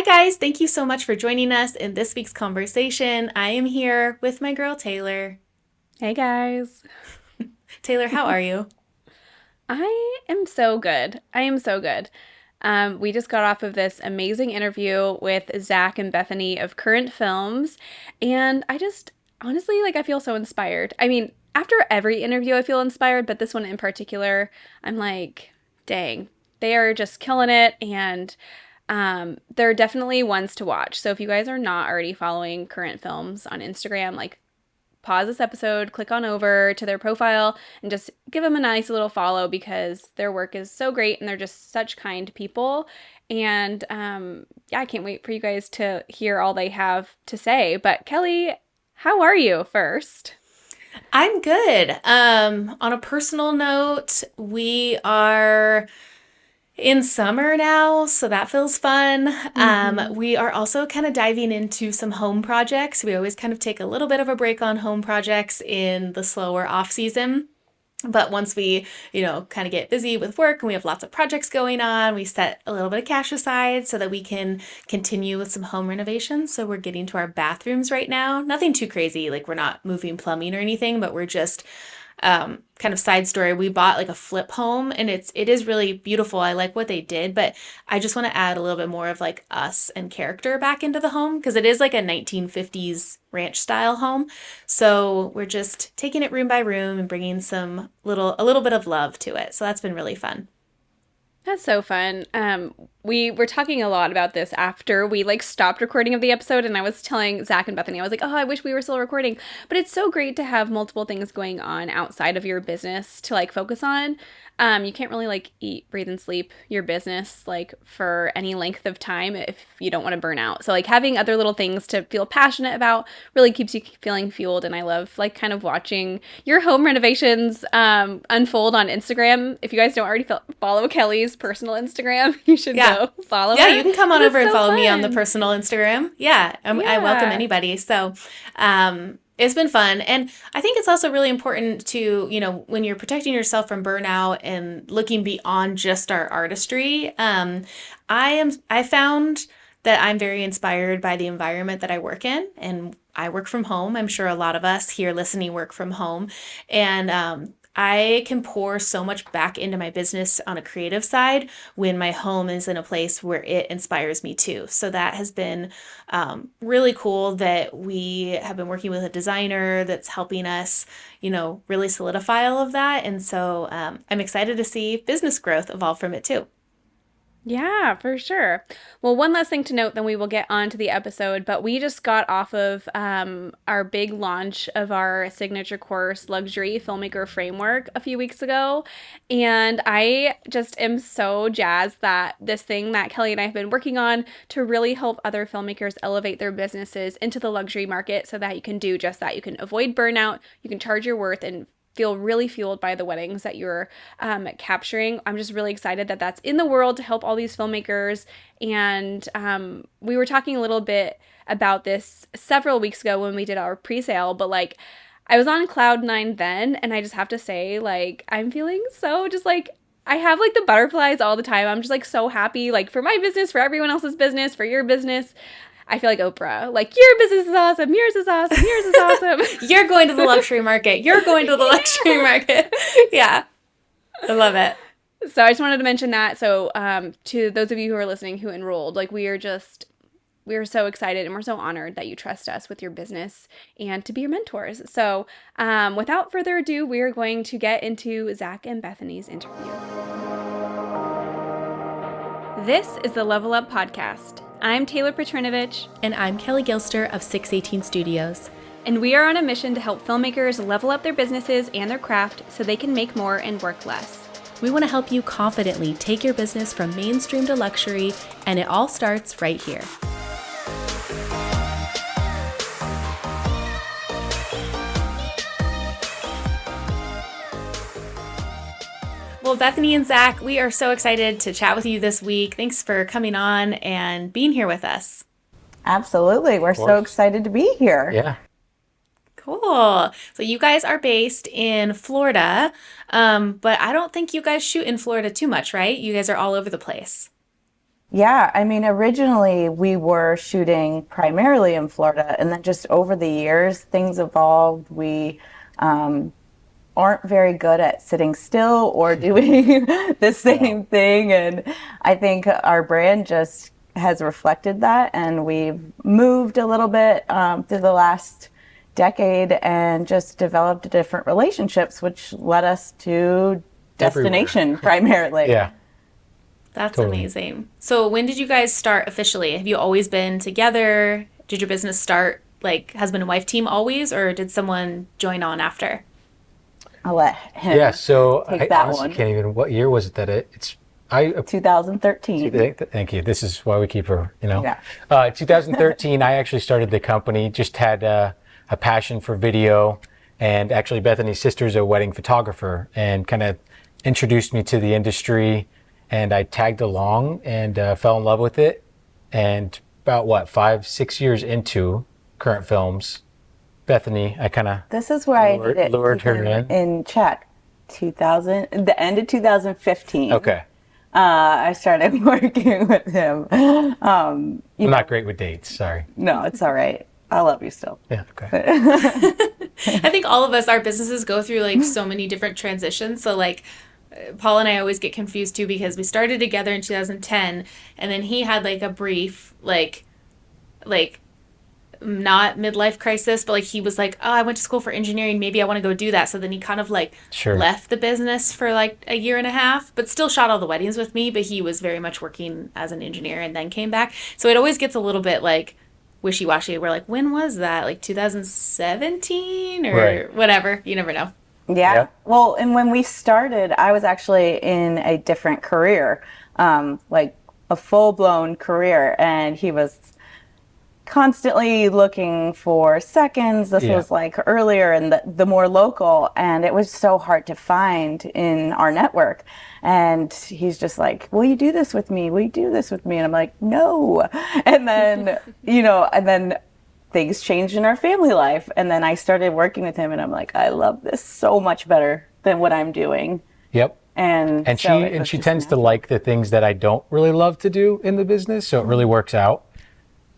guys. Thank you so much for joining us in this week's conversation. I am here with my girl, Taylor. Hey guys. Taylor, how are you? I am so good. I am so good. We just got off of this amazing interview with Zach and Bethany of Current Films, and I just honestly I feel so inspired. I mean, after every interview, I feel inspired, but this one in particular, I'm like, dang, they are just killing it, and they're definitely ones to watch. So if you guys are not already following Current Films on Instagram, like pause this episode, click on over to their profile, and just give them a nice little follow because their work is so great and they're just such kind people. And yeah, I can't wait for you guys to hear all they have to say. But Kelly, how are you first? I'm good. On a personal note, we are in summer now, so that feels fun. Mm-hmm. We are also kind of diving into some home projects. We always kind of take a little bit of a break on home projects in the slower off season. But once we, kind of get busy with work and we have lots of projects going on, we set a little bit of cash aside so that we can continue with some home renovations. So we're getting to our bathrooms right now. Nothing too crazy, like we're not moving plumbing or anything, but we're just kind of side story. We bought like a flip home and it is really beautiful. I like what they did, but I just want to add a little bit more of like us and character back into the home because it is like a 1950s ranch style home. So we're just taking it room by room and bringing a little bit of love to it. So that's been really fun. That's so fun. We were talking a lot about this after we stopped recording of the episode, and I was telling Zach and Bethany, I was like, "Oh, I wish we were still recording." But it's so great to have multiple things going on outside of your business to focus on. You can't really eat, breathe, and sleep your business for any length of time if you don't want to burn out. So having other little things to feel passionate about really keeps you feeling fueled. And I love kind of watching your home renovations unfold on Instagram. If you guys don't already follow Kelly's personal Instagram, you should Yeah. go follow Yeah, her you can come on because over it's and so follow me on the fun. personal Instagram. Yeah, I welcome Yeah. anybody. So, it's been fun. And I think it's also really important to, when you're protecting yourself from burnout and looking beyond just our artistry, I found that I'm very inspired by the environment that I work in. And I work from home. I'm sure a lot of us here listening work from home. And I can pour so much back into my business on a creative side when my home is in a place where it inspires me too. So that has been really cool that we have been working with a designer that's helping us, really solidify all of that. And so I'm excited to see business growth evolve from it too. Yeah, for sure. Well, one last thing to note, then we will get on to the episode. But we just got off of our big launch of our signature course, Luxury Filmmaker Framework, a few weeks ago. And I just am so jazzed that this thing that Kelly and I have been working on to really help other filmmakers elevate their businesses into the luxury market so that you can do just that. You can avoid burnout, you can charge your worth, and feel really fueled by the weddings that you're capturing. I'm just really excited that that's in the world to help all these filmmakers. And we were talking a little bit about this several weeks ago when we did our pre-sale, but I was on cloud nine then, and I just have to say, I'm feeling so just I have the butterflies all the time. I'm just so happy, for my business, for everyone else's business, for your business. I feel like Oprah. Your business is awesome. Yours is awesome. Yours is awesome. You're going to the luxury market. You're going to the luxury market. Yeah, I love it. So I just wanted to mention that. So to those of you who are listening who enrolled, we are so excited and we're so honored that you trust us with your business and to be your mentors. So without further ado, we are going to get into Zach and Bethany's interview. This is the Level Up Podcast. I'm Taylor Petrinovich. And I'm Kelly Gilster of 618 Studios. And we are on a mission to help filmmakers level up their businesses and their craft so they can make more and work less. We want to help you confidently take your business from mainstream to luxury, and it all starts right here. Well, Bethany and Zach, we are so excited to chat with you this week. Thanks for coming on and being here with us. Absolutely. We're so Course. excited to be here. Yeah. Cool. So you guys are based in Florida, but I don't think you guys shoot in Florida too much, right? You guys are all over the place. Yeah, I mean, originally we were shooting primarily in Florida, and then just over the years, things evolved. We aren't very good at sitting still or doing the same thing. And I think our brand just has reflected that. And we've moved a little bit through the last decade and just developed different relationships, which led us to destination primarily. Yeah. That's Totally. amazing. So when did you guys start officially? Have you always been together? Did your business start like husband and wife team always, or did someone join on after? I'll let him Yeah. So take I that honestly one. can't even, what year was it that I 2013. thank you. This is why we keep her, Yeah. 2013, I actually started the company, just had a passion for video. And actually, Bethany's sister's a wedding photographer and kind of introduced me to the industry. And I tagged along and fell in love with it. And about 5-6 years into Current Films, Bethany, I kind of This is where I need it lured her in check. 2000, the end of 2015. Okay. I started working with him. I'm not great with dates. Sorry. No, it's all right. I love you still. Yeah. Okay. I think all of us, our businesses go through like so many different transitions. So like Paul and I always get confused too because we started together in 2010 and then he had like a brief like not midlife crisis, but like he was like, oh, I went to school for engineering, maybe I want to go do that. So then he kind of like Sure. left the business for like a year and a half, but still shot all the weddings with me, but he was very much working as an engineer and then came back. So it always gets a little bit like wishy-washy. We're like, when was that? Like 2017 or Right. whatever. You never know. Yeah. Yep. Well, and when we started, I was actually in a different career, like a full-blown career, and he was constantly looking for seconds. This Yeah. was like earlier and the more local, and it was so hard to find in our network. And he's just like, will you do this with me? Will you do this with me? And I'm like, no. And then, and then things changed in our family life. And then I started working with him and I'm like, I love this so much better than what I'm doing. Yep. And And so it was she just tends to natural. like the things that I don't really love to do in the business, so it really works out.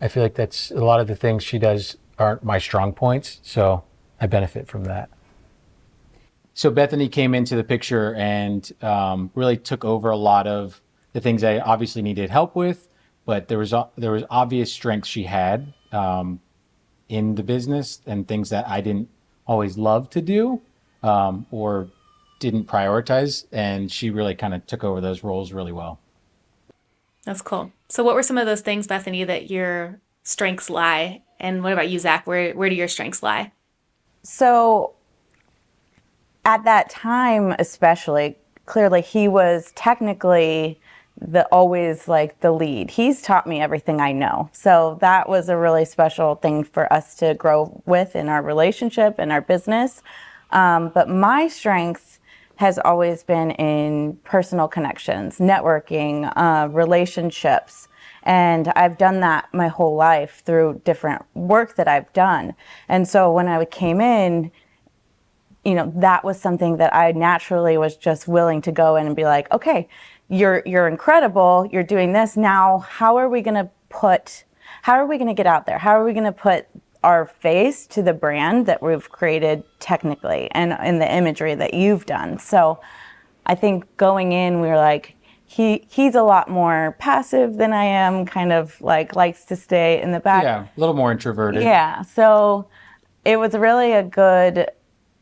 I feel like that's a lot of the things she does aren't my strong points, so I benefit from that. So Bethany came into the picture and really took over a lot of the things I obviously needed help with, but there was obvious strengths she had in the business and things that I didn't always love to do or didn't prioritize, and she really kind of took over those roles really well. That's cool. So what were some of those things, Bethany, that your strengths lie? And what about you, Zach? Where do your strengths lie? So at that time, especially, clearly he was technically always like the lead. He's taught me everything I know. So that was a really special thing for us to grow with in our relationship and our business. But my strength has always been in personal connections, networking, relationships. And I've done that my whole life through different work that I've done. And so when I came in, that was something that I naturally was just willing to go in and be like, okay, you're incredible. You're doing this. Now, how are we going to get out there? How are we going to put our face to the brand that we've created technically and in the imagery that you've done? So I think going in, we were like, he's a lot more passive than I am, kind of like likes to stay in the back. Yeah, a little more introverted. Yeah. So it was really a good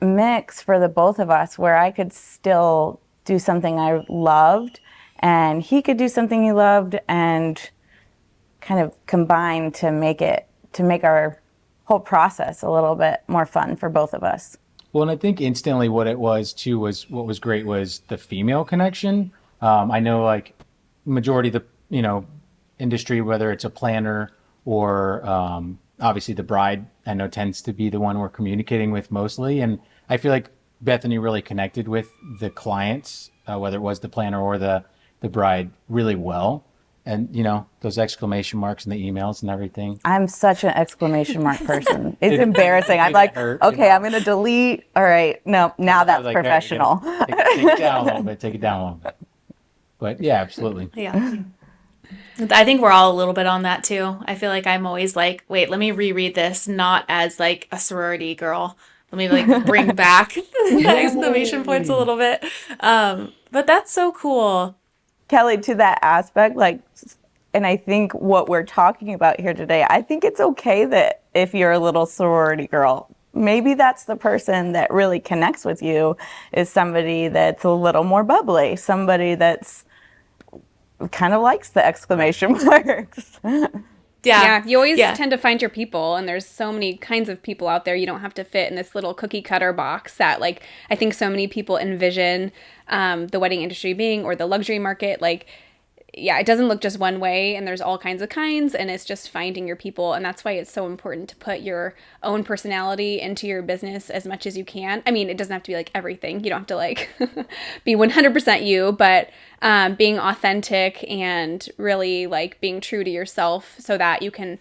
mix for the both of us where I could still do something I loved and he could do something he loved and kind of combine to make our whole process a little bit more fun for both of us. Well, and I think instantly what it was too was what was great was the female connection. I know like majority of the, industry, whether it's a planner or obviously the bride, I know tends to be the one we're communicating with mostly. And I feel like Bethany really connected with the clients, whether it was the planner or the bride really well. And, those exclamation marks in the emails and everything. I'm such an exclamation mark person. It's embarrassing. I'm like, hurt, okay, I'm going to delete. All right. No, now that's Like, professional. Take it down a little bit. Take it down a little bit. But yeah, absolutely. Yeah. I think we're all a little bit on that too. I feel like I'm always like, wait, let me reread this, not as like a sorority girl. Let me like bring back the exclamation points a Yay. little bit. But that's so cool. Kelly, to that aspect, like, and I think what we're talking about here today, I think it's okay that if you're a little sorority girl, maybe that's the person that really connects with you, is somebody that's a little more bubbly, somebody that's kind of likes the exclamation marks. Yeah. Yeah, you always Yeah. tend to find your people, and there's so many kinds of people out there. You don't have to fit in this little cookie cutter box that, like, I think so many people envision the wedding industry being, or the luxury market. Like, yeah, it doesn't look just one way, and there's all kinds, and it's just finding your people. And that's why it's so important to put your own personality into your business as much as you can. I mean, it doesn't have to be like everything. You don't have to like be 100% you, but being authentic and really like being true to yourself so that you can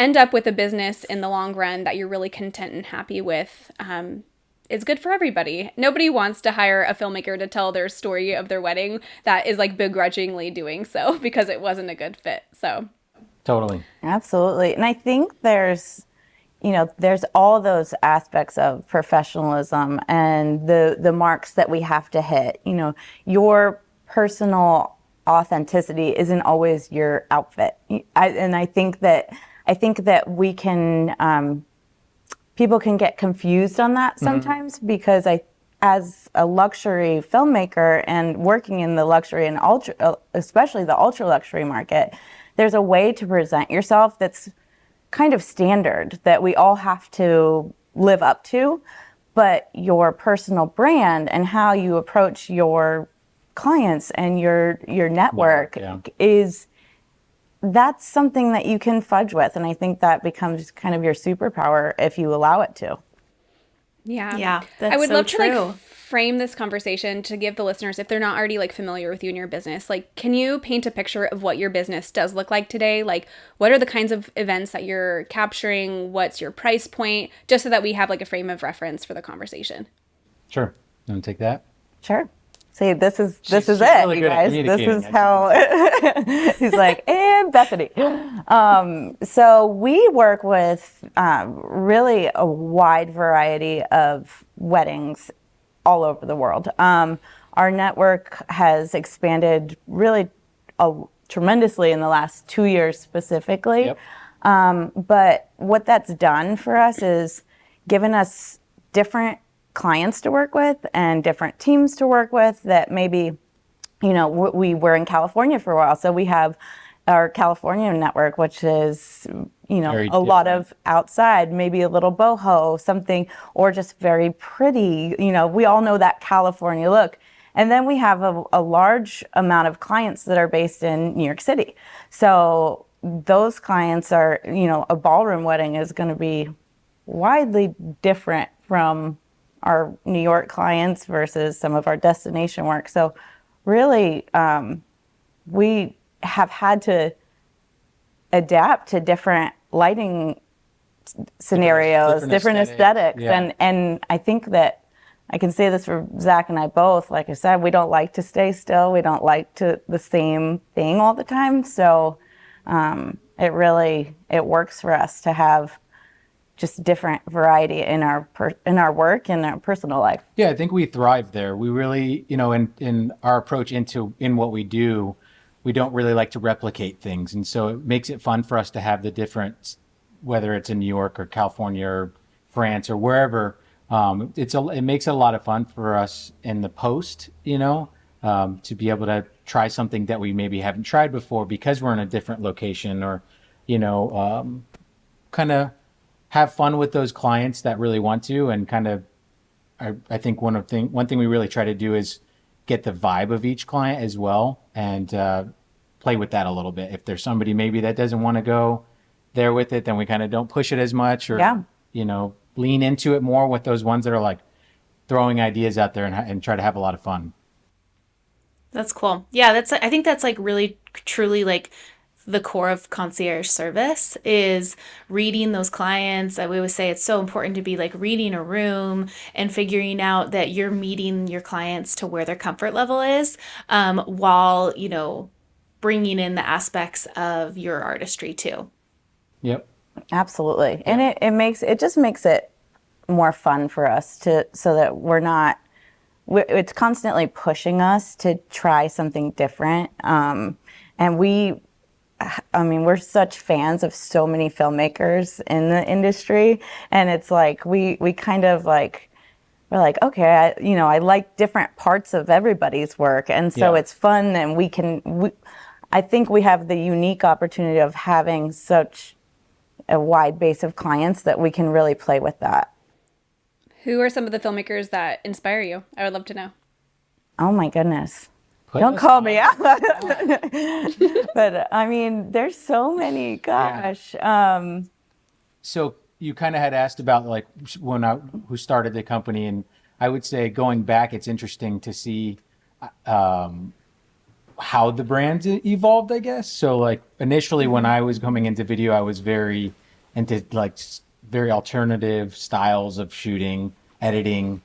end up with a business in the long run that you're really content and happy with. Is good for everybody. Nobody wants to hire a filmmaker to tell their story of their wedding that is like begrudgingly doing so because it wasn't a good fit. So, Totally. Absolutely. And I think there's all those aspects of professionalism and the marks that we have to hit. Your personal authenticity isn't always your outfit. And I think that we can people can get confused on that sometimes because as a luxury filmmaker and working in the luxury and especially the ultra luxury market, there's a way to present yourself that's kind of standard that we all have to live up to, but your personal brand and how you approach your clients and your network Yeah. is that's something that you can fudge with, and I think that becomes kind of your superpower if you allow it to. yeah. Yeah, I that's would so love to true. like frame this conversation to give the listeners, if they're not already like familiar with you and your business, like, can you paint a picture of what your business does look like today? Like, what are the kinds of events that you're capturing? What's your price point? Just so that we have like a frame of reference for the conversation. Sure. You want to take that? Sure. See, this is She's it, really you good at guys. This communicating, is as you how he's like, and Bethany. So we work with really a wide variety of weddings all over the world. Our network has expanded really tremendously in the last 2 years specifically. Yep. But what that's done for us is given us different clients to work with and different teams to work with that maybe, we were in California for a while. So we have our California network, which is, Very a lot different. of outside, maybe a little boho, something, or just very pretty. We all know that California look. And then we have a large amount of clients that are based in New York City. So those clients are, a ballroom wedding is going to be widely different from our New York clients versus some of our destination work. So really, we have had to adapt to different lighting scenarios, different aesthetics. Yeah. And I think that I can say this for Zach and I both. Like I said, we don't like to stay still. We don't like the same thing all the time. So it works for us to have just different variety in our work and our personal life. Yeah, I think we thrive there. We really, in our approach in what we do, we don't really like to replicate things. And so it makes it fun for us to have the different, whether it's in New York or California or France or wherever. It makes it a lot of fun for us in the post, to be able to try something that we maybe haven't tried before because we're in a different location or, kind of have fun with those clients that really want to, and kind of, I think one thing we really try to do is get the vibe of each client as well, and play with that a little bit. If there's somebody maybe that doesn't want to go there with it, then we kind of don't push it as much, or lean into it more with those ones that are like throwing ideas out there and try to have a lot of fun. That's cool. Yeah, I think that's like really truly like the core of concierge service is reading those clients. We always say it's so important to be like reading a room and figuring out that you're meeting your clients to where their comfort level is, while, bringing in the aspects of your artistry too. Yep. Absolutely. And it just makes it more fun for us so that it's constantly pushing us to try something different. And we're such fans of so many filmmakers in the industry. And it's like, we kind of like, we're like, okay, I like different parts of everybody's work. And so it's fun, and I think we have the unique opportunity of having such a wide base of clients that we can really play with that. Who are some of the filmmakers that inspire you? I would love to know. Oh my goodness. Put Don't us call on. me out. But I mean, there's so many, gosh. So you kind of had asked about like who started the company, and I would say going back, it's interesting to see how the brand evolved, I guess. So like initially when I was coming into video, I was very into like very alternative styles of shooting, editing.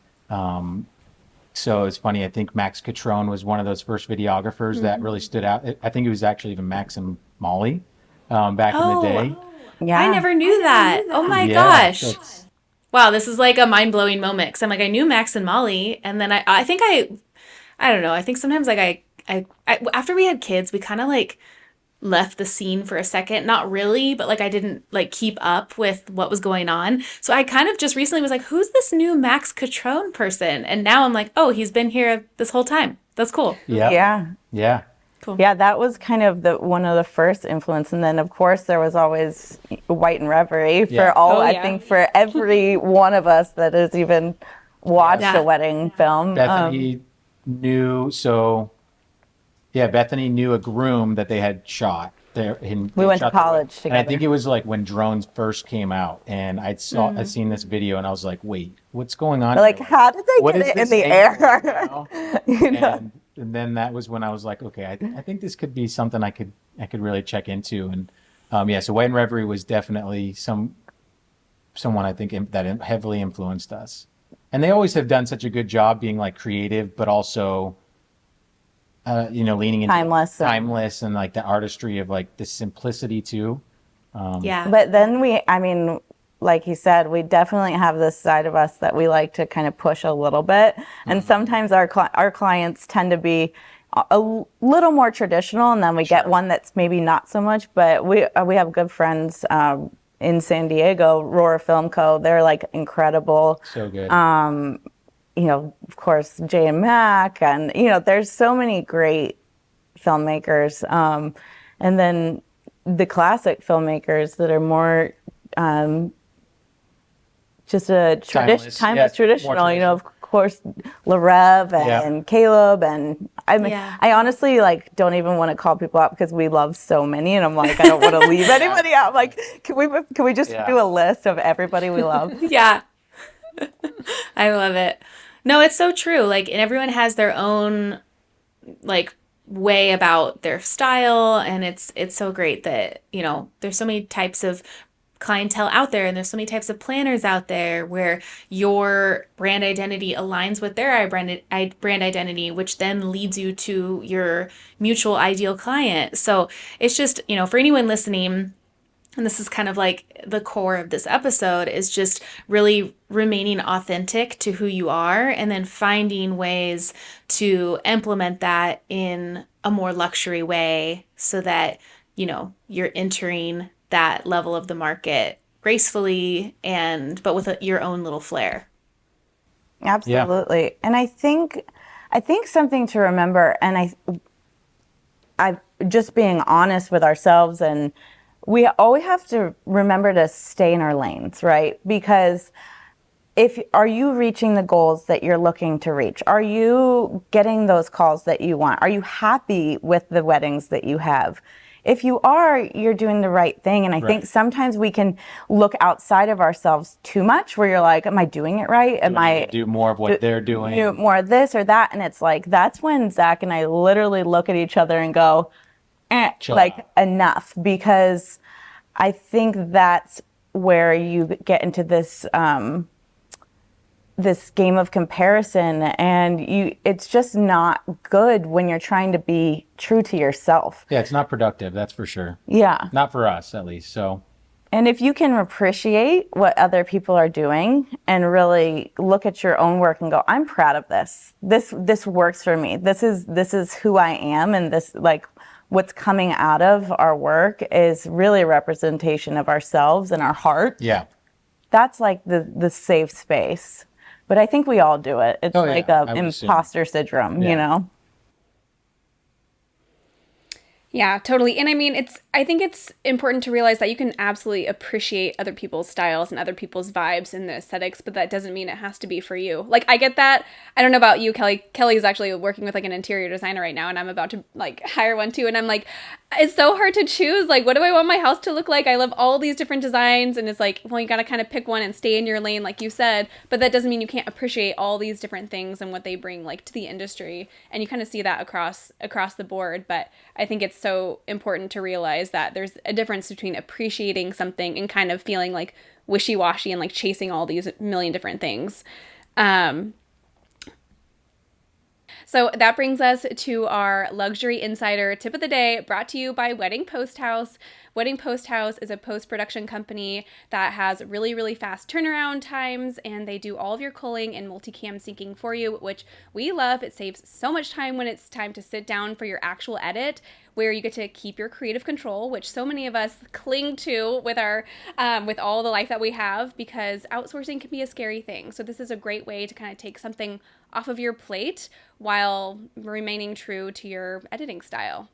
So it's funny, I think Max Catrone was one of those first videographers that really stood out. I think it was actually even Max and Molly back in the day. Yeah. I never knew that. Oh my Yeah, gosh. that's- Wow, this is like a mind-blowing moment because I'm like, I knew Max and Molly, and then I think I don't know. I think sometimes like I after we had kids, we kind of like left the scene for a second. Not really, but like I didn't like keep up with what was going on. So I kind of just recently was like, who's this new Max Catrone person? And now I'm like, oh, he's been here this whole time. That's cool. Yeah. Yeah. Cool. Yeah, that was kind of one of the first influence. And then of course there was always White and Reverie for Yeah. all, Oh, I yeah. think for every one of us that has even watched Yeah. a wedding film. Bethany Bethany knew a groom that they had shot there. We went to college and I together. think it was like when drones first came out, and I'd seen this video, and I was like, wait, what's going on? Like, here? how did they What get is it in this the angle, air? you know? And then that was when I was like, okay, I think this could be something I could really check into. And so White and Reverie was definitely someone I think that heavily influenced us. And they always have done such a good job being like creative, but also leaning into timeless and like the artistry of like the simplicity too. Yeah. But then like you said, we definitely have this side of us that we like to kind of push a little bit. And sometimes our clients tend to be a little more traditional, and then we get one that's maybe not so much. But we have good friends in San Diego, Roar Film Co. They're like incredible. So good. Of course, Jay and Mac, and there's so many great filmmakers. And then the classic filmmakers that are more just a Timeless, timeless, traditional. traditional. Of course, Larev and Caleb, and I mean, Yeah. I honestly don't even want to call people out because we love so many, and I'm like, I don't want to leave anybody out. I'm like, can we just do a list of everybody we love? Yeah. I love it. No, it's so true. Like, and everyone has their own like way about their style, and it's so great that, there's so many types of clientele out there, and there's so many types of planners out there where your brand identity aligns with their brand identity, which then leads you to your mutual ideal client. So it's just, for anyone listening, and this is kind of like the core of this episode, is just really remaining authentic to who you are, and then finding ways to implement that in a more luxury way so that, you're entering that level of the market gracefully but with your own little flair. Absolutely. And I think something to remember, and I just being honest with ourselves, and we always have to remember to stay in our lanes, right? Because are you reaching the goals that you're looking to reach? Are you getting those calls that you want? Are you happy with the weddings that you have? If you are, you're doing the right thing. And I think sometimes we can look outside of ourselves too much, where you're like, am I doing it right? Am I do more of what they're doing? Do more of this or that? And it's like, that's when Zach and I literally look at each other and go, Chill like, out. enough. Because I think that's where you get into this this game of comparison, and it's just not good when you're trying to be true to yourself. Yeah, it's not productive, that's for sure. Yeah. Not for us, at least. So, And if you can appreciate what other people are doing and really look at your own work and go, I'm proud of this. This works for me. This is who I am, and this, like, what's coming out of our work is really a representation of ourselves and our heart. yeah. That's like the safe space. But I think we all do it. It's Oh, yeah, like I a would assume. imposter syndrome, Yeah. you know? Yeah, totally. And I mean, I think it's important to realize that you can absolutely appreciate other people's styles and other people's vibes in the aesthetics, but that doesn't mean it has to be for you. Like, I get that. I don't know about you, Kelly. Kelly's actually working with like an interior designer right now, and I'm about to like hire one too. And I'm like, it's so hard to choose. Like, what do I want my house to look like? I love all these different designs, and it's like, well, you got to kind of pick one and stay in your lane, like you said. But that doesn't mean you can't appreciate all these different things and what they bring like to the industry. And you kind of see that across the board. But I think it's so important to realize that there's a difference between appreciating something and kind of feeling like wishy-washy and like chasing all these million different things. So that brings us to our Luxury Insider tip of the day, brought to you by Wedding Post House. Wedding Post House is a post-production company that has really, really fast turnaround times, and they do all of your culling and multicam syncing for you, which we love. It saves so much time when it's time to sit down for your actual edit, where you get to keep your creative control, which so many of us cling to with our with all the life that we have, because outsourcing can be a scary thing. So this is a great way to kind of take something off of your plate while remaining true to your editing style.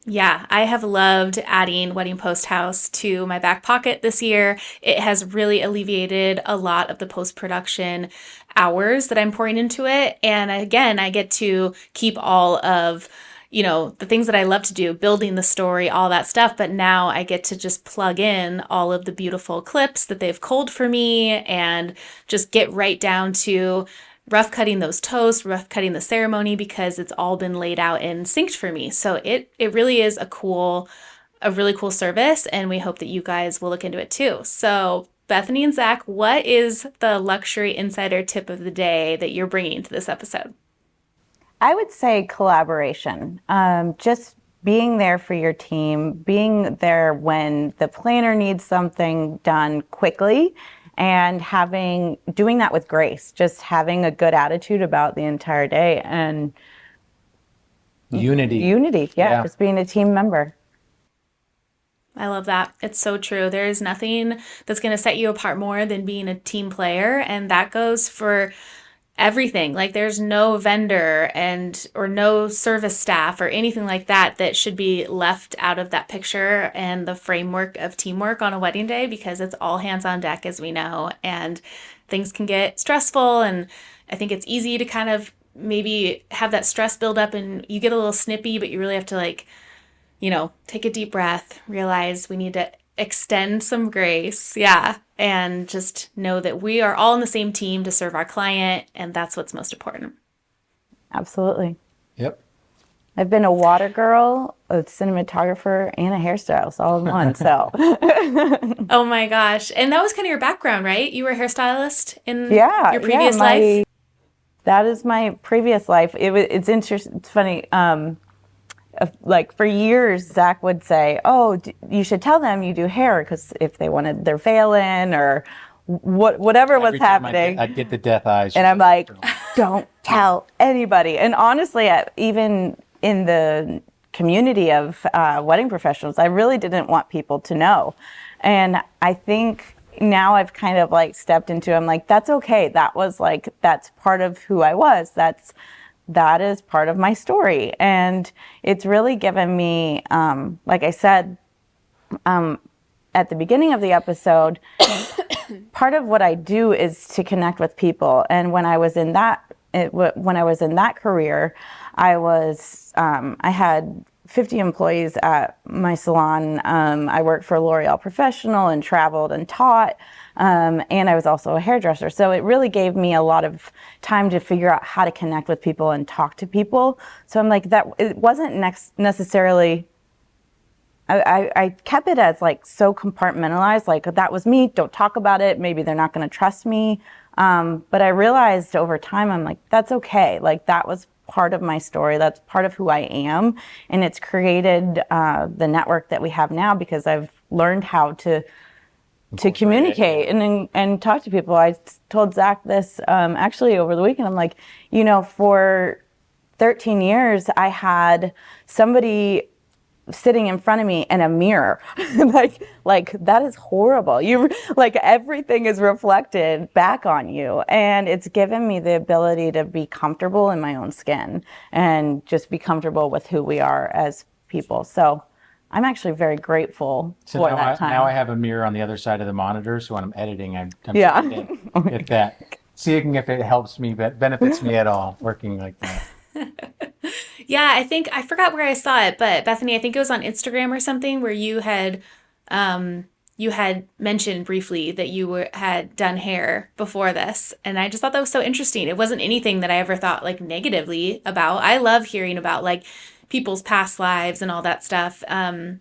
Yeah, I have loved adding Wedding Post House to my back pocket this year. It has really alleviated a lot of the post-production hours that I'm pouring into it. And again, I get to keep all of, the things that I love to do, building the story, all that stuff. But now I get to just plug in all of the beautiful clips that they've culled for me and just get right down to rough cutting those toasts, rough cutting the ceremony, because it's all been laid out and synced for me. So it really is a really cool service, and we hope that you guys will look into it too. So Bethany and Zach, what is the Luxury Insider tip of the day that you're bringing to this episode? I would say collaboration. Just being there for your team, being there when the planner needs something done quickly, and doing that with grace, just having a good attitude about the entire day, and Unity. Yeah, just being a team member. I love that. It's so true. There is nothing that's going to set you apart more than being a team player, and that goes for everything. Like, there's no vendor or no service staff or anything like that should be left out of that picture and the framework of teamwork on a wedding day, because it's all hands on deck, as we know, and things can get stressful. And I think it's easy to kind of maybe have that stress build up and you get a little snippy, but you really have to take a deep breath, realize we need to extend some grace. Yeah. And just know that we are all in the same team to serve our client. And that's what's most important. Absolutely. Yep. I've been a water girl, a cinematographer, and a hairstylist all in one. So Oh my gosh. And that was kind of your background, right? You were a hairstylist in your previous my life? That is my previous life. It's interesting. It's funny. Like for years, Zach would say, "Oh, you should tell them you do hair, because if they wanted their veil-in or whatever was happening." I'd get the death eyes. And I'm like, "Don't tell anybody." And honestly, even in the community of wedding professionals, I really didn't want people to know. And I think now I've kind of like stepped into, I'm like, that's okay. That's part of who I was. That is part of my story. And it's really given me, like I said at the beginning of the episode, part of what I do is to connect with people. And when I was in that career, I had 50 employees at my salon. I worked for L'Oreal Professional and traveled and taught. And I was also a hairdresser. So it really gave me a lot of time to figure out how to connect with people and talk to people. So I'm like, that it wasn't necessarily I kept it as like so compartmentalized, like that was me, don't talk about it, maybe they're not going to trust me. But I realized over time, I'm like, that's okay. Like that was part of my story, that's part of who I am, and it's created the network that we have now because I've learned how to communicate and talk to people. I told Zach this actually over the weekend. I'm like, for 13 years, I had somebody sitting in front of me in a mirror. like that is horrible. You like everything is reflected back on you, and it's given me the ability to be comfortable in my own skin and just be comfortable with who we are as people. So I'm actually very grateful for that time. Now I have a mirror on the other side of the monitor, so when I'm editing, I'm Yeah. trying to get that, seeing if it helps me, benefits me at all, working like that. Yeah, I think I forgot where I saw it, but Bethany, I think it was on Instagram or something where you had mentioned briefly that had done hair before this, and I just thought that was so interesting. It wasn't anything that I ever thought like negatively about. I love hearing about like people's past lives and all that stuff. And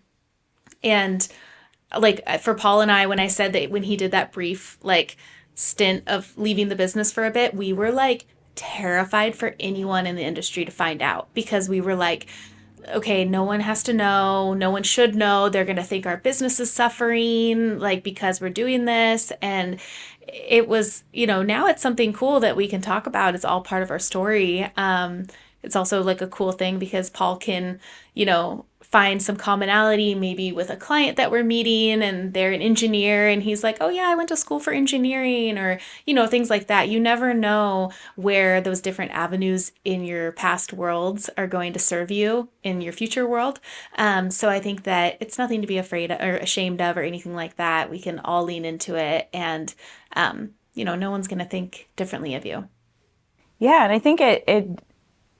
like for Paul and I, when I said that when he did that brief like stint of leaving the business for a bit, we were like terrified for anyone in the industry to find out because we were like, okay, no one has to know, no one should know. They're going to think our business is suffering like because we're doing this. And it was, now it's something cool that we can talk about. It's all part of our story. It's also like a cool thing because Paul can, find some commonality maybe with a client that we're meeting and they're an engineer and he's like, oh yeah, I went to school for engineering, or, things like that. You never know where those different avenues in your past worlds are going to serve you in your future world. So I think that it's nothing to be afraid of or ashamed of or anything like that. We can all lean into it and, no one's going to think differently of you. Yeah, and I think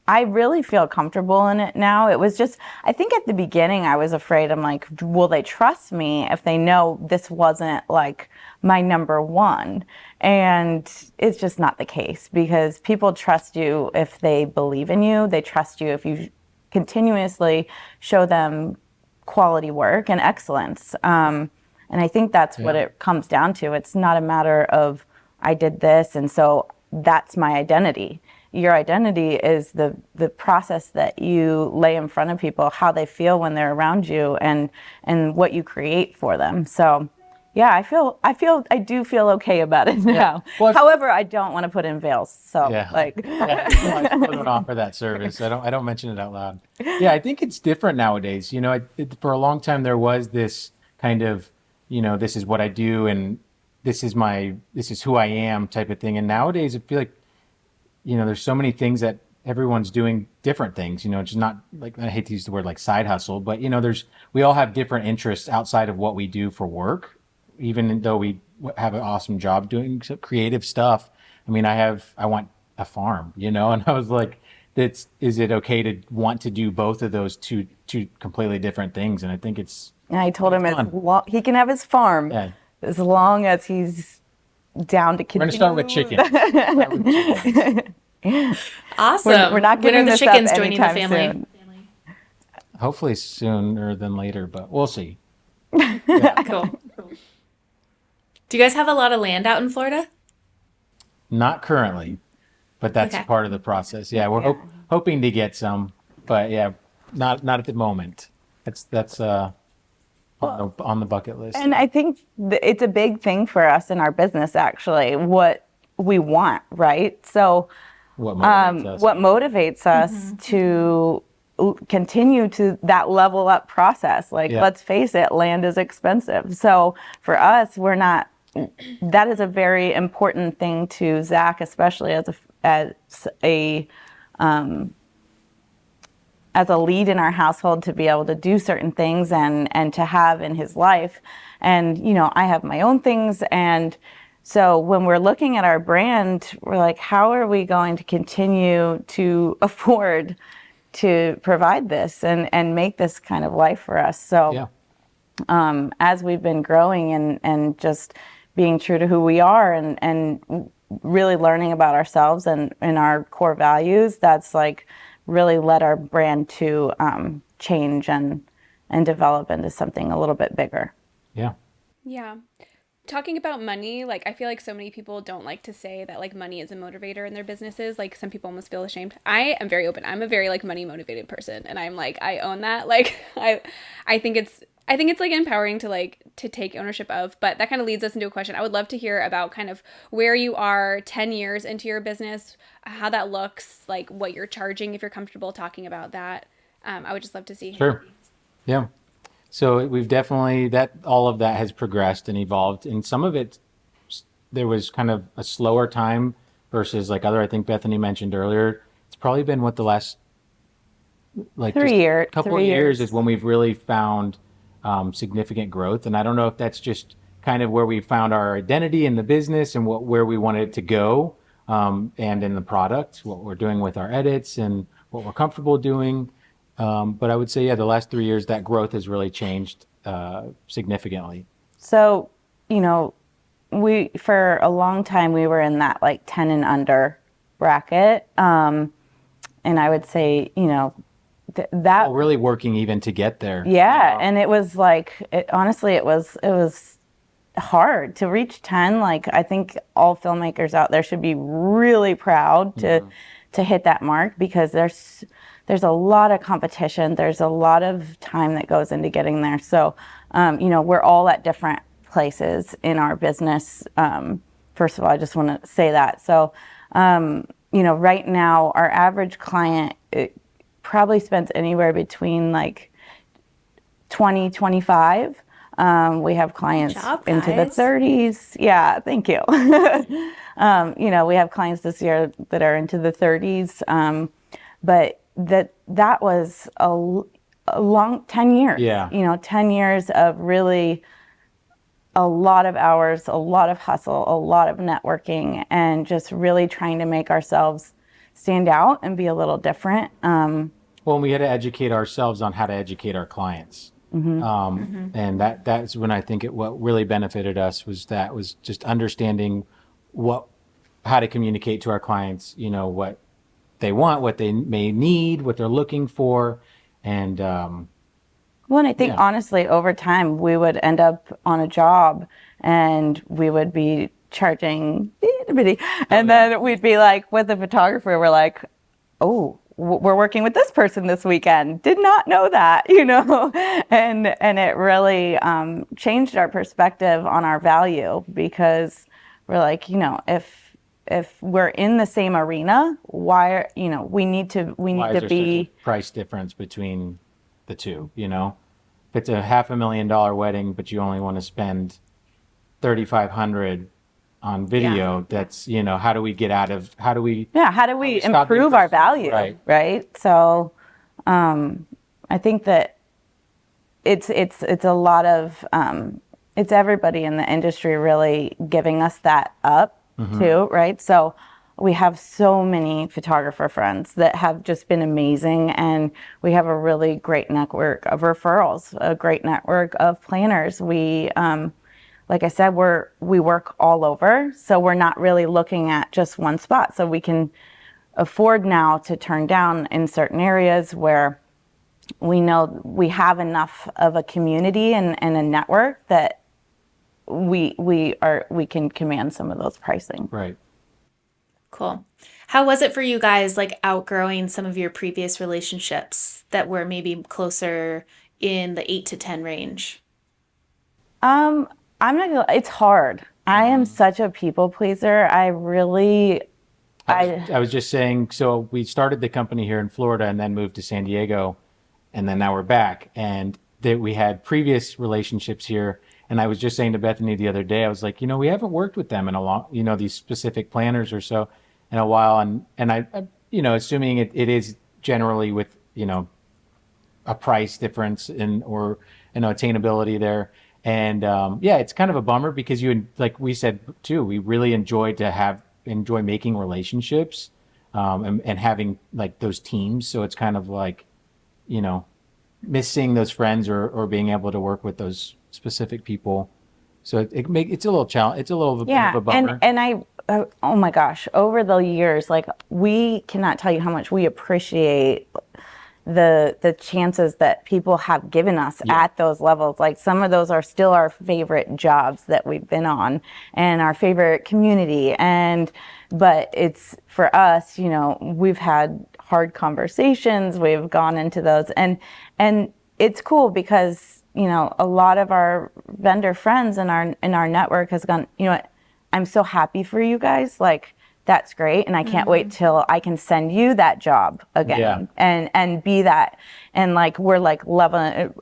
I really feel comfortable in it now. It was just, I think at the beginning I was afraid. I'm like, will they trust me if they know this wasn't like my number one? And it's just not the case because people trust you if they believe in you. They trust you if you continuously show them quality work and excellence. And I think that's what it comes down to. It's not a matter of I did this and so that's my identity. Your identity is the process that you lay in front of people, how they feel when they're around you, and what you create for them. So, yeah, I do feel okay about it now. Yeah. Well, however, I don't want to put in veils. So, I don't offer that service. I don't mention it out loud. Yeah, I think it's different nowadays. For a long time there was this kind of, this is what I do and this is who I am type of thing. And nowadays I feel like, there's so many things that everyone's doing different things, it's not like, I hate to use the word like side hustle, but we all have different interests outside of what we do for work, even though we have an awesome job doing creative stuff. I mean, I want a farm, and I was like, is it okay to want to do both of those two completely different things? And I think it's, and I told him he can have his farm as long as he's down to continue. We're going to start with chicken. Awesome. We're not when giving are the this chickens up joining the anytime family? soon. Hopefully sooner than later, but we'll see. Cool. Do you guys have a lot of land out in Florida? Not currently, but that's Okay. part of the process. Yeah, we're hoping to get some, but yeah, not at the moment. That's on the bucket list. And I think it's a big thing for us in our business, actually, what we want, right? So What motivates us? To continue to that level up process. Like, let's face it, land is expensive. So for us, that is a very important thing to Zach, especially as a lead in our household, to be able to do certain things and to have in his life. And, I have my own things. And so when we're looking at our brand, we're like, how are we going to continue to afford to provide this and make this kind of life for us? So as we've been growing and just being true to who we are and really learning about ourselves and our core values, that's like really led our brand to change and and develop into something a little bit bigger. Yeah. Yeah. Talking about money, like I feel like so many people don't like to say that like money is a motivator in their businesses. Like some people almost feel ashamed. I am very open. I'm a very like money motivated person, and I'm like I own that. Like I think it's like empowering to take ownership of. But that kind of leads us into a question. I would love to hear about kind of where you are 10 years into your business, how that looks, like what you're charging if you're comfortable talking about that. I would just love to see. Sure. Yeah. So we've definitely all of that has progressed and evolved, and some of it there was kind of a slower time versus like I think Bethany mentioned earlier. It's probably been the last like just a couple of years is when we've really found significant growth, and I don't know if that's just kind of where we found our identity in the business and where we wanted it to go, and in the product, what we're doing with our edits and what we're comfortable doing. But I would say, yeah, the last 3 years, that growth has really changed significantly. So, for a long time, we were in that like 10 and under bracket. And I would say, that well, really working even to get there. Yeah. And it was like, honestly, it was hard to reach 10. Like, I think all filmmakers out there should be really proud to hit that mark, because there's a lot of competition. There's a lot of time that goes into getting there. So, we're all at different places in our business. First of all, I just want to say that. So, right now, our average client probably spends anywhere between like 20, 25. We have clients into the 30s. Yeah, thank you. We have clients this year that are into the 30s. But that was a long 10 years. Yeah. 10 years of really a lot of hours, a lot of hustle, a lot of networking, and just really trying to make ourselves stand out and be a little different. Well, we had to educate ourselves on how to educate our clients. And that's when I think what really benefited us was just understanding how to communicate to our clients, what they want, what they may need, what they're looking for. And well, and I think honestly, over time, we would end up on a job and we would be charging and then we'd be like, with the photographer, we're like, oh, we're working with this person this weekend. Did not know that, and it really changed our perspective on our value, because we're like, if we're in the same arena, why, we need to be such a price difference between the two, If it's a $500,000 wedding, but you only want to spend $3,500 on video, that's, how do we improve our value? Right. So, I think that it's a lot of, it's everybody in the industry really giving us that up too. Right. So we have so many photographer friends that have just been amazing, and we have a really great network of referrals, a great network of planners. We, like I said, we work all over, so we're not really looking at just one spot. So we can afford now to turn down in certain areas where we know we have enough of a community and a network that we can command some of those pricing. Right. Cool. How was it for you guys, like outgrowing some of your previous relationships that were maybe closer in the 8 to 10 range? I'm not gonna, it's hard. I am such a people pleaser. I was just saying, so we started the company here in Florida and then moved to San Diego, and then now we're back. And we had previous relationships here. And I was just saying to Bethany the other day, I was like, we haven't worked with them in a long, these specific planners or so in a while. And I assuming it is generally with, a price difference or attainability there. And it's kind of a bummer, because like we said too, we really enjoy making relationships and having like those teams. So it's kind of like, missing those friends or being able to work with those specific people. So it's a little challenge. It's a little bit of a bummer. And I, oh my gosh, over the years, like we cannot tell you how much we appreciate the chances that people have given us at those levels. Like some of those are still our favorite jobs that we've been on and our favorite community. But it's for us, you know, we've had hard conversations, we've gone into those, and it's cool because, you know, a lot of our vendor friends in our network has gone, you know what, I'm so happy for you guys. Like, that's great. And I can't wait till I can send you that job again and be that. And like, we're like leveling,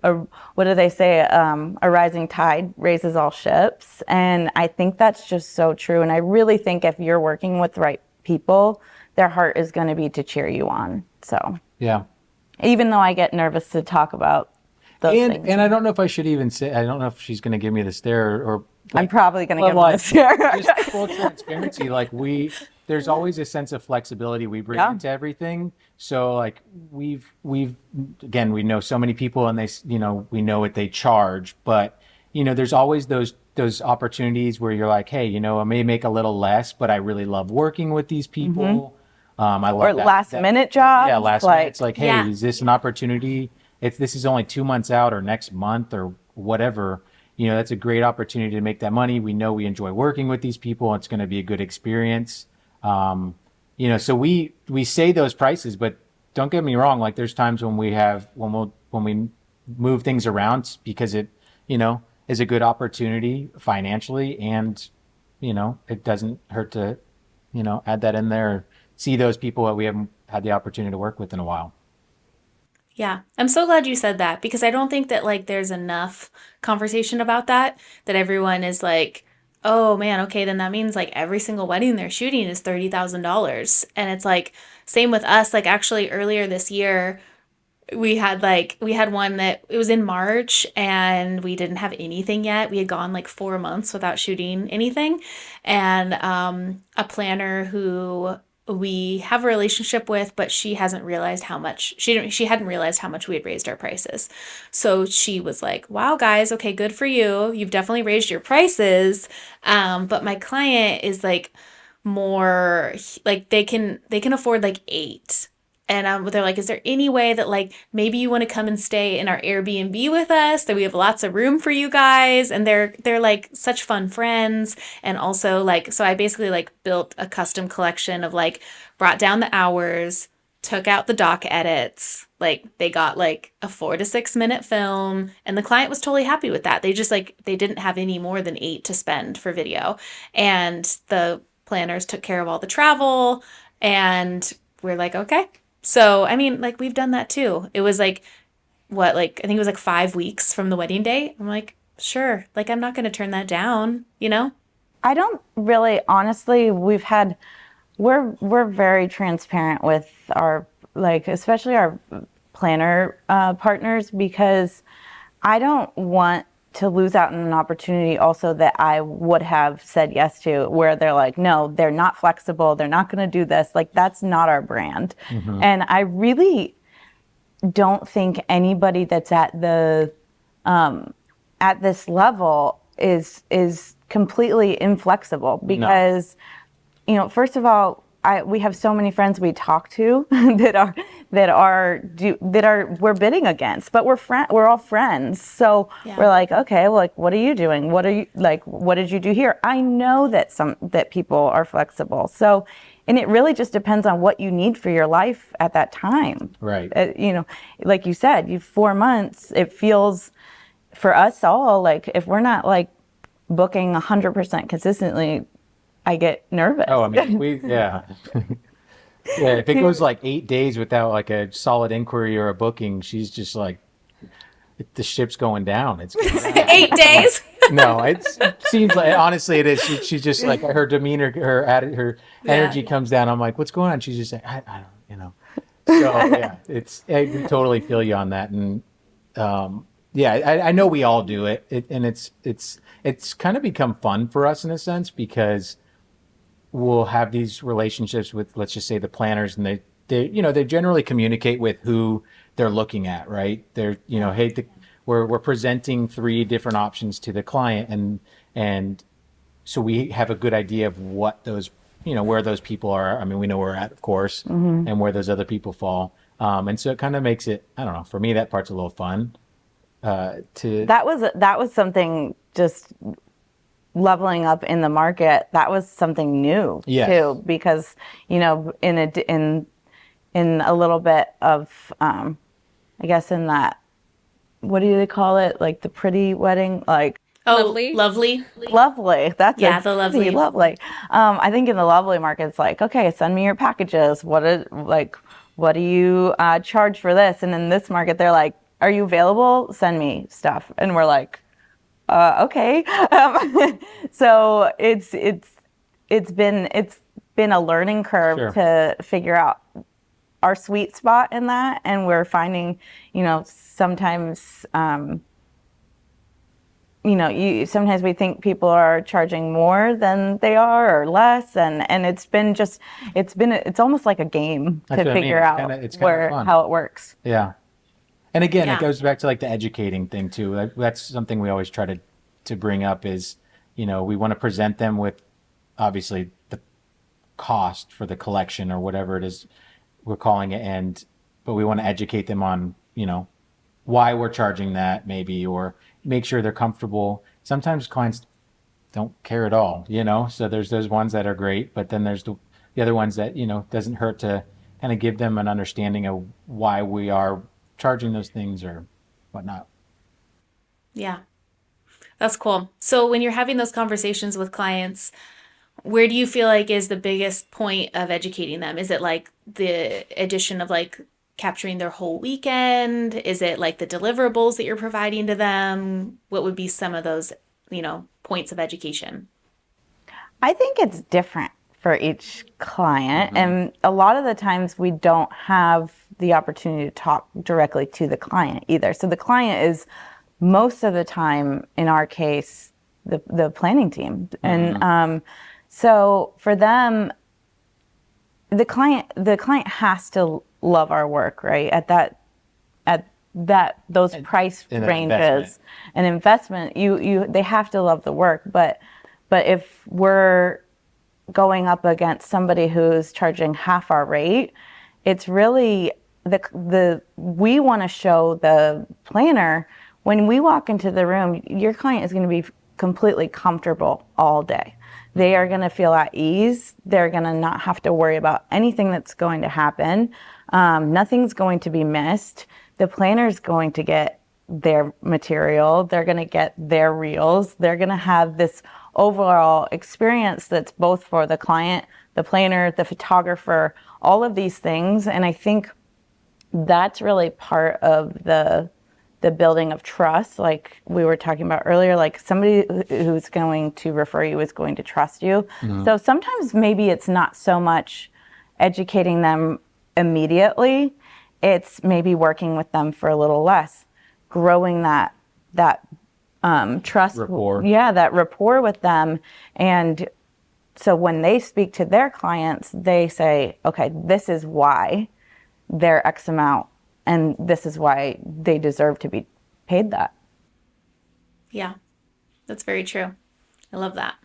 what do they say? A rising tide raises all ships. And I think that's just so true. And I really think if you're working with the right people, their heart is going to be to cheer you on. So Yeah. even though I get nervous to talk about those things. And I don't know if I should even say, I don't know if she's going to give me the stare or I'm probably going to give like, this here. just full transparency. Like there's always a sense of flexibility we bring into everything. So like we've again, we know so many people and they, you know, we know what they charge, but you know, there's always those opportunities where you're like, hey, you know, I may make a little less, but I really love working with these people. I love Or last minute jobs. Yeah, last minute. It's like, hey, Yeah. is this an opportunity? If this is only 2 months out or next month or whatever, you know, that's a great opportunity to make that money. We know we enjoy working with these people. It's going to be a good experience. You know, so we say those prices, but don't get me wrong. Like there's times when we move things around because it, you know, is a good opportunity financially, and you know, it doesn't hurt to, you know, add that in there. See those people that we haven't had the opportunity to work with in a while. Yeah, I'm so glad you said that because I don't think that like there's enough conversation about that everyone is like, "Oh man, okay, then that means like every single wedding they're shooting is $30,000." And it's like same with us, like actually earlier this year we had one that it was in March and we didn't have anything yet. We had gone like 4 months without shooting anything. And a planner who we have a relationship with, but she hasn't realized how much she hadn't realized how much we had raised our prices. So she was like, "Wow, guys, okay, good for you. You've definitely raised your prices." But my client is like more like they can afford like eight. And they're like, "Is there any way that like maybe you want to come and stay in our Airbnb with us? That we have lots of room for you guys." And they're like such fun friends. And also like, so I basically like built a custom collection of like brought down the hours, took out the doc edits. Like they got like a 4 to 6 minute film, and the client was totally happy with that. They just like they didn't have any more than 8 to spend for video, and the planners took care of all the travel, and we're like, okay. So, I mean, like we've done that too. It was like what, like I think it was like 5 weeks from the wedding day. I'm like, sure. Like I'm not going to turn that down, you know? I don't really, honestly, we're very transparent with our, like, especially our planner partners, because I don't want to lose out on an opportunity also that I would have said yes to, where they're like, no, they're not flexible, they're not going to do this. Like, that's not our brand. And I really don't think anybody that's at the at this level is completely inflexible, because you know, first of all, we have so many friends we talk to that are we're bidding against, but we're all friends. So we're like, okay, well, like, what are you doing? What did you do here? I know that people are flexible. So, and it really just depends on what you need for your life at that time. Right. You know, like you said, 4 months, it feels for us all like if we're not like booking 100% consistently, I get nervous. Oh, I mean, yeah. Yeah, if it goes like 8 days without like a solid inquiry or a booking, she's just like, the ship's going down. It's going down. 8 days. No, it seems like, honestly, it is. She's just like, her demeanor, her energy comes down. I'm like, what's going on? She's just like, I don't, you know. So yeah, I totally feel you on that. And yeah, I know we all do it. And it's kind of become fun for us in a sense, because we'll have these relationships with, let's just say, the planners, and they generally communicate with who they're looking at, right? They're, you know, hey, we're presenting 3 different options to the client, and so we have a good idea of what those, you know, where those people are. I mean, we know where we're at, of course, and where those other people fall. And so it kind of makes it, I don't know, for me, that part's a little fun. To That was something just leveling up in the market. That was something new Yes. too, because in a little bit of I guess in that, what do they call it, like the pretty wedding, like Oh, Lovely. lovely. lovely. That's Yeah, it. the Pretty lovely. lovely. I think in the lovely market, it's like, okay, send me your packages. What do you charge for this? And in this market, they're like, are you available? Send me stuff. And we're like, okay. So it's been a learning curve Sure. to figure out our sweet spot in that, and we're finding, sometimes sometimes we think people are charging more than they are or less, and it's almost like a game That's to what I mean. figure It's out kinda fun. how it works. Yeah. And again, it Yeah. goes back to like the educating thing too. That's something we always try to bring up is, we want to present them with obviously the cost for the collection or whatever it is we're calling it, but we want to educate them on, why we're charging that maybe, or make sure they're comfortable. Sometimes clients don't care at all, So there's those ones that are great, but then there's the other ones that, doesn't hurt to kind of give them an understanding of why we are charging those things or whatnot. Yeah. That's cool. So when you're having those conversations with clients, where do you feel like is the biggest point of educating them? Is it like the addition of like capturing their whole weekend? Is it like the deliverables that you're providing to them? What would be some of those, points of education? I think it's different for each client, and a lot of the times we don't have the opportunity to talk directly to the client either. So the client is most of the time, in our case, the planning team, and so for them, the client has to love our work, right? At those price And an ranges, investment. an investment, they have to love the work, but if we're going up against somebody who's charging half our rate, it's really we want to show the planner, when we walk into the room, your client is going to be completely comfortable all day. They are going to feel at ease. They're going to not have to worry about anything that's going to happen. Nothing's going to be missed. The planner's going to get their material. They're going to get their reels. They're going to have this overall experience that's both for the client, the planner, the photographer, all of these things. And I think that's really part of the building of trust, like we were talking about earlier. Like, somebody who's going to refer you is going to trust you. So sometimes maybe it's not so much educating them immediately, it's maybe working with them for a little less, growing that trust, Rapport. yeah, that rapport with them. And so when they speak to their clients, they say, okay, this is why they're X amount, and this is why they deserve to be paid that. Yeah, that's very true. I love that.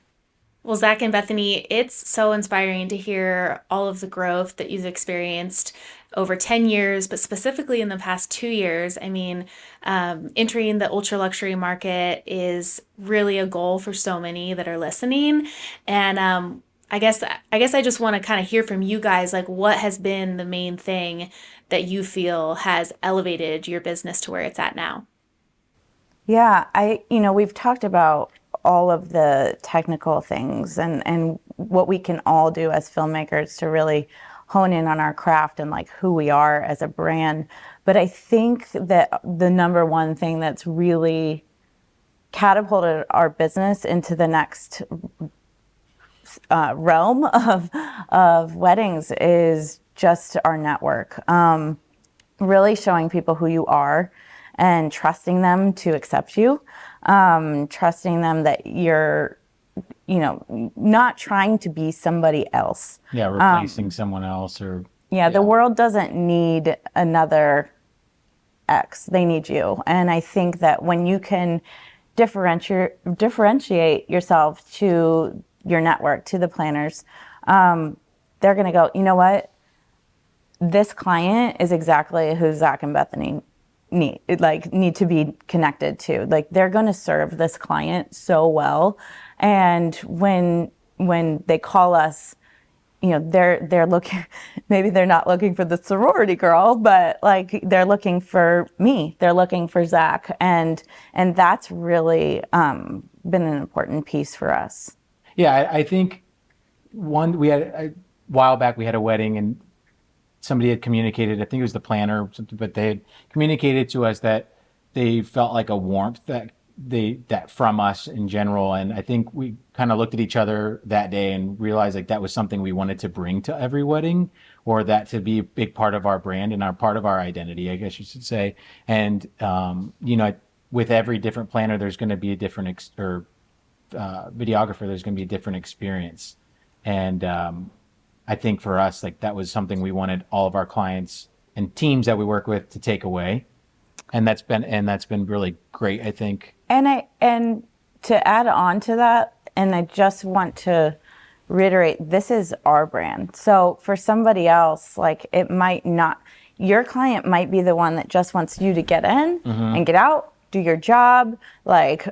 Well, Zach and Bethany, it's so inspiring to hear all of the growth that you've experienced over 10 years, but specifically in the past 2 years. I mean, entering the ultra luxury market is really a goal for so many that are listening. And I guess I just want to kind of hear from you guys, like, what has been the main thing that you feel has elevated your business to where it's at now? Yeah, we've talked about all of the technical things and what we can all do as filmmakers to really hone in on our craft and like who we are as a brand. But I think that the number one thing that's really catapulted our business into the next realm of weddings is just our network. Really showing people who you are and trusting them to accept you, trusting them that you're, not trying to be somebody else. Yeah, replacing someone else or Yeah, the world doesn't need another X. They need you. And I think that when you can differentiate yourself to your network, to the planners, they're going to go, you know what? this client is exactly who Zach and Bethany need to be connected to. Like, they're going to serve this client so well. And when they call us, they're looking, maybe they're not looking for the sorority girl, but like they're looking for me, they're looking for Zach. And that's really been an important piece for us. Yeah, I think we had a while back, we had a wedding and somebody had communicated, I think it was the planner or something, but they had communicated to us that they felt like a warmth that from us in general. And I think we kind of looked at each other that day and realized like that was something we wanted to bring to every wedding, or that to be a big part of our brand and part of our identity, I guess you should say. And, with every different planner, there's going to be a different, videographer, there's going to be a different experience. And, I think for us, like that was something we wanted all of our clients and teams that we work with to take away. And that's been really great, I think. And to add on to that, and I just want to reiterate, this is our brand. So for somebody else, like it might not, your client might be the one that just wants you to get in and get out, do your job, like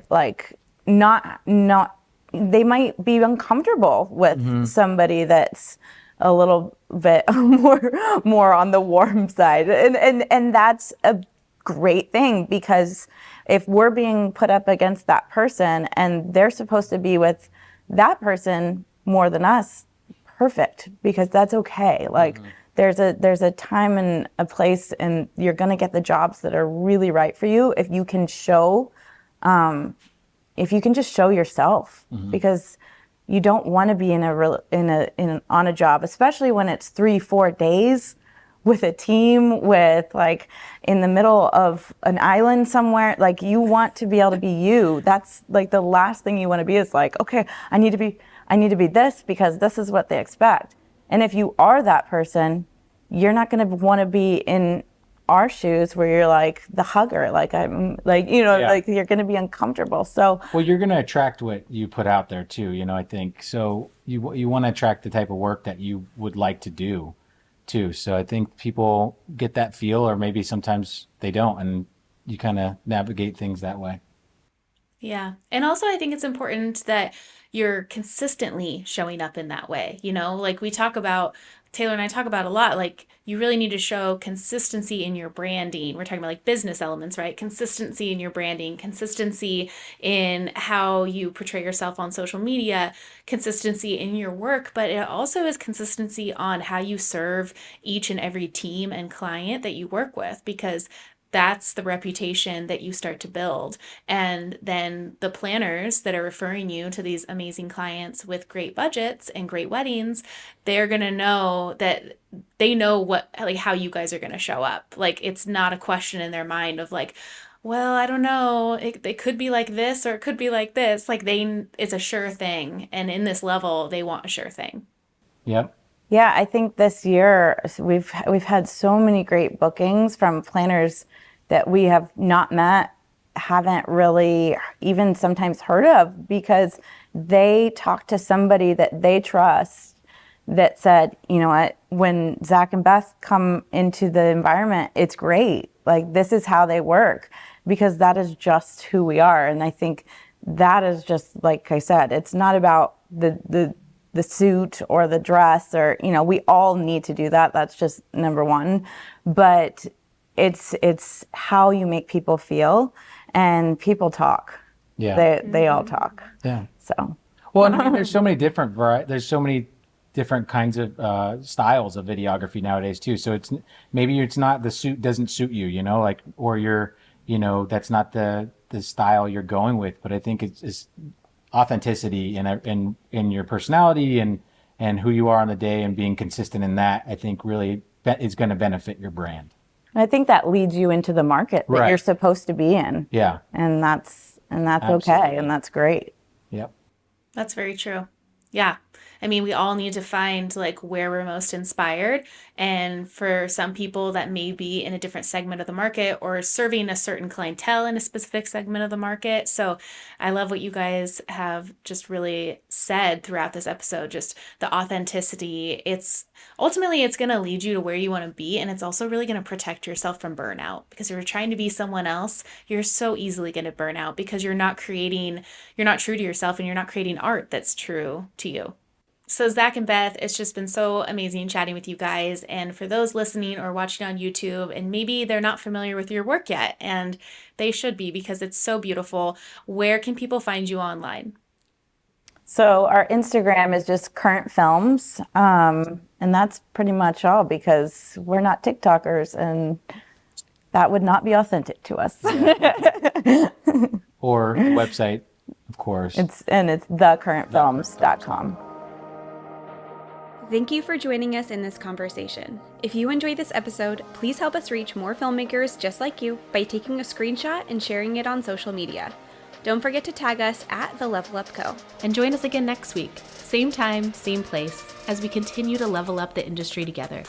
not, they might be uncomfortable with somebody that's a little bit more on the warm side. And that's a great thing, because if we're being put up against that person and they're supposed to be with that person more than us, perfect, because that's okay. Like there's a time and a place, and you're going to get the jobs that are really right for you if you can show if you can just show yourself, because you don't want to be on a job, especially when it's 3-4 days with a team, with like in the middle of an island somewhere. Like, you want to be able to be you. That's like the last thing you want to be, is like, okay, I need to be this because this is what they expect. And if you are that person, you're not going to want to be in our shoes where you're like the hugger, like I'm like, like you're going to be uncomfortable. So, well, you're going to attract what you put out there too, I think. So you want to attract the type of work that you would like to do too. So I think people get that feel, or maybe sometimes they don't, and you kind of navigate things that way. Yeah. And also, I think it's important that you're consistently showing up in that way. Like Taylor and I talk about a lot, like you really need to show consistency in your branding. We're talking about like business elements, right? Consistency in your branding, consistency in how you portray yourself on social media, consistency in your work, but it also is consistency on how you serve each and every team and client that you work with, because that's the reputation that you start to build. And then the planners that are referring you to these amazing clients with great budgets and great weddings, they're going to know that they know how you guys are going to show up. Like, it's not a question in their mind of like, well, I don't know, it could be like this or it could be like this. Like, it's a sure thing. And in this level, they want a sure thing. Yep. yeah, I think this year we've had so many great bookings from planners that we have not met, haven't really even sometimes heard of, because they talked to somebody that they trust that said, you know what, when Zach and Beth come into the environment, it's great. Like, this is how they work, because that is just who we are. And I think that is just, like I said, it's not about the suit or the dress, or, we all need to do that. That's just number one. But it's how you make people feel, and people talk. Yeah. They all talk. Yeah. So. Well, and I mean, there's so many different kinds of styles of videography nowadays too. So maybe it's not, the suit doesn't suit you, like, or you're, that's not the style you're going with. But I think it's authenticity in your personality and who you are on the day, and being consistent in that, I think really is going to benefit your brand. I think that leads you into the market that Right. you're supposed to be in. Yeah. And that's Absolutely. okay, and that's great. Yep. That's very true. Yeah. I mean, we all need to find like where we're most inspired. And for some people, that may be in a different segment of the market or serving a certain clientele in a specific segment of the market. So I love what you guys have just really said throughout this episode, just the authenticity. It's going to lead you to where you want to be. And it's also really going to protect yourself from burnout, because if you're trying to be someone else, you're so easily going to burn out because you're not true to yourself, and you're not creating art that's true to you. So, Zach and Beth, it's just been so amazing chatting with you guys. And for those listening or watching on YouTube, and maybe they're not familiar with your work yet, and they should be because it's so beautiful, where can people find you online? So our Instagram is just Current Films, and that's pretty much all, because we're not TikTokers, and that would not be authentic to us. Or website, of course. It's thecurrentfilms.com. Thank you for joining us in this conversation. If you enjoyed this episode, please help us reach more filmmakers just like you by taking a screenshot and sharing it on social media. Don't forget to tag us at The Level Up Co. And join us again next week, same time, same place, as we continue to level up the industry together.